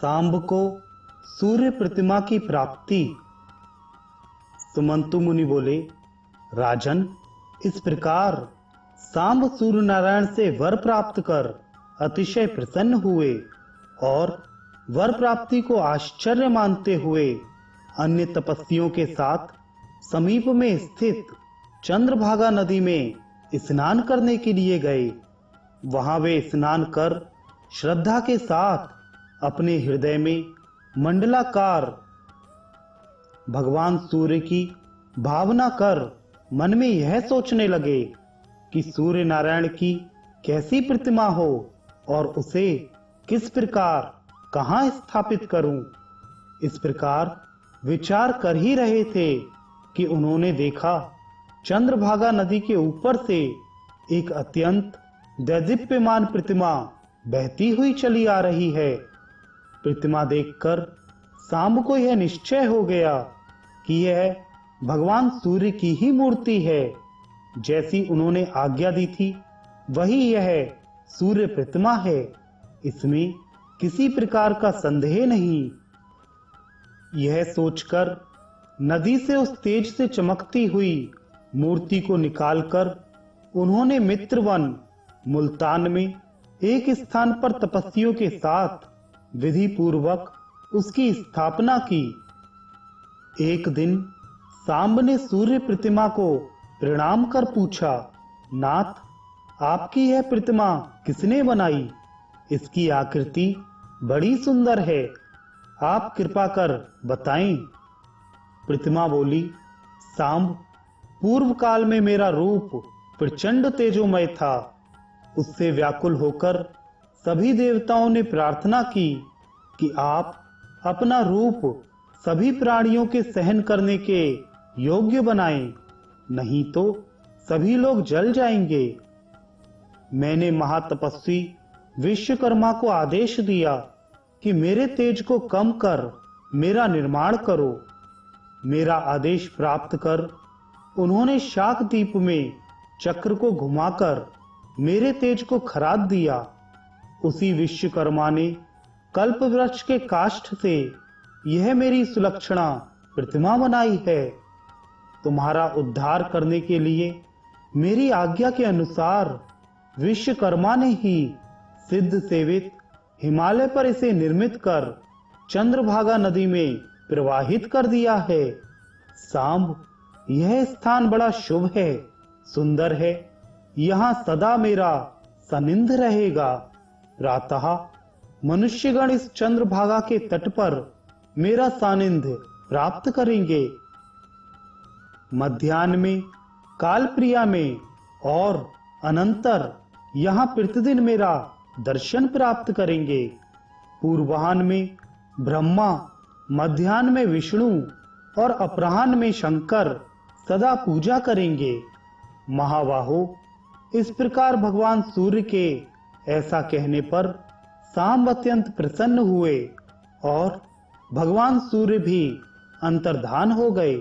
सांब को सूर्य प्रतिमा की प्राप्ति। सुमंतु मुनि बोले, राजन, इस प्रकार सांब सूर्य नारायण से वर प्राप्त कर अतिशय प्रसन्न हुए और वर प्राप्ति को आश्चर्य मानते हुए अन्य तपस्वियों के साथ समीप में स्थित चंद्रभागा नदी में स्नान करने के लिए गए। वहां वे स्नान कर श्रद्धा के साथ अपने हृदय में मंडलाकार भगवान सूर्य की भावना कर मन में यह सोचने लगे कि सूर्य नारायण की कैसी प्रतिमा हो और उसे किस प्रकार कहां स्थापित करूं। इस प्रकार विचार कर ही रहे थे कि उन्होंने देखा चंद्रभागा नदी के ऊपर से एक अत्यंत दैदीप्यमान प्रतिमा बहती हुई चली आ रही है। प्रतिमा देखकर सांब को यह निश्चय हो गया कि यह भगवान सूर्य की ही मूर्ति है। जैसी उन्होंने आज्ञा दी थी वही यह सूर्य प्रतिमा है, इसमें किसी प्रकार का संदेह नहीं। यह सोचकर नदी से उस तेज से चमकती हुई मूर्ति को निकालकर उन्होंने मित्रवन मुल्तान में एक स्थान पर तपस्वियों के साथ विधि पूर्वक उसकी स्थापना की। एक दिन सांब ने सूर्य प्रतिमा को प्रणाम कर पूछा, नाथ, आपकी यह प्रतिमा किसने बनाई? इसकी आकृति बड़ी सुंदर है, आप कृपा कर बताएं। प्रतिमा बोली, सांब, पूर्व काल में मेरा रूप प्रचंड तेजोमय था। उससे व्याकुल होकर सभी देवताओं ने प्रार्थना की कि आप अपना रूप सभी प्राणियों के सहन करने के योग्य बनाएं, नहीं तो सभी लोग जल जाएंगे। मैंने महातपस्वी विश्वकर्मा को आदेश दिया कि मेरे तेज को कम कर मेरा निर्माण करो। मेरा आदेश प्राप्त कर उन्होंने शाकदीप में चक्र को घुमाकर मेरे तेज को खराद दिया। उसी विश्वकर्मा ने कल्प वृक्ष के काष्ठ से यह मेरी सुलक्षणा प्रतिमा बनाई है। तुम्हारा उद्धार करने के लिए मेरी आज्ञा के अनुसार विश्वकर्मा ने ही सिद्ध सेवित हिमालय पर इसे निर्मित कर चंद्रभागा नदी में प्रवाहित कर दिया है। सांब, यह स्थान बड़ा शुभ है, सुंदर है, यहाँ सदा मेरा सानिध्य रहेगा। प्रातः मनुष्यगण इस चंद्रभागा के तट पर मेरा सानिध्य प्राप्त करेंगे। मध्याह्न में कालप्रिया में और अनंतर यहाँ प्रतिदिन मेरा दर्शन प्राप्त करेंगे। पूर्वाह्न में ब्रह्मा, मध्याह्न में विष्णु और अपराह्न में शंकर सदा पूजा करेंगे। महाबाहो, इस प्रकार भगवान सूर्य के ऐसा कहने पर सांब अत्यंत प्रसन्न हुए और भगवान सूर्य भी अंतर्धान हो गए।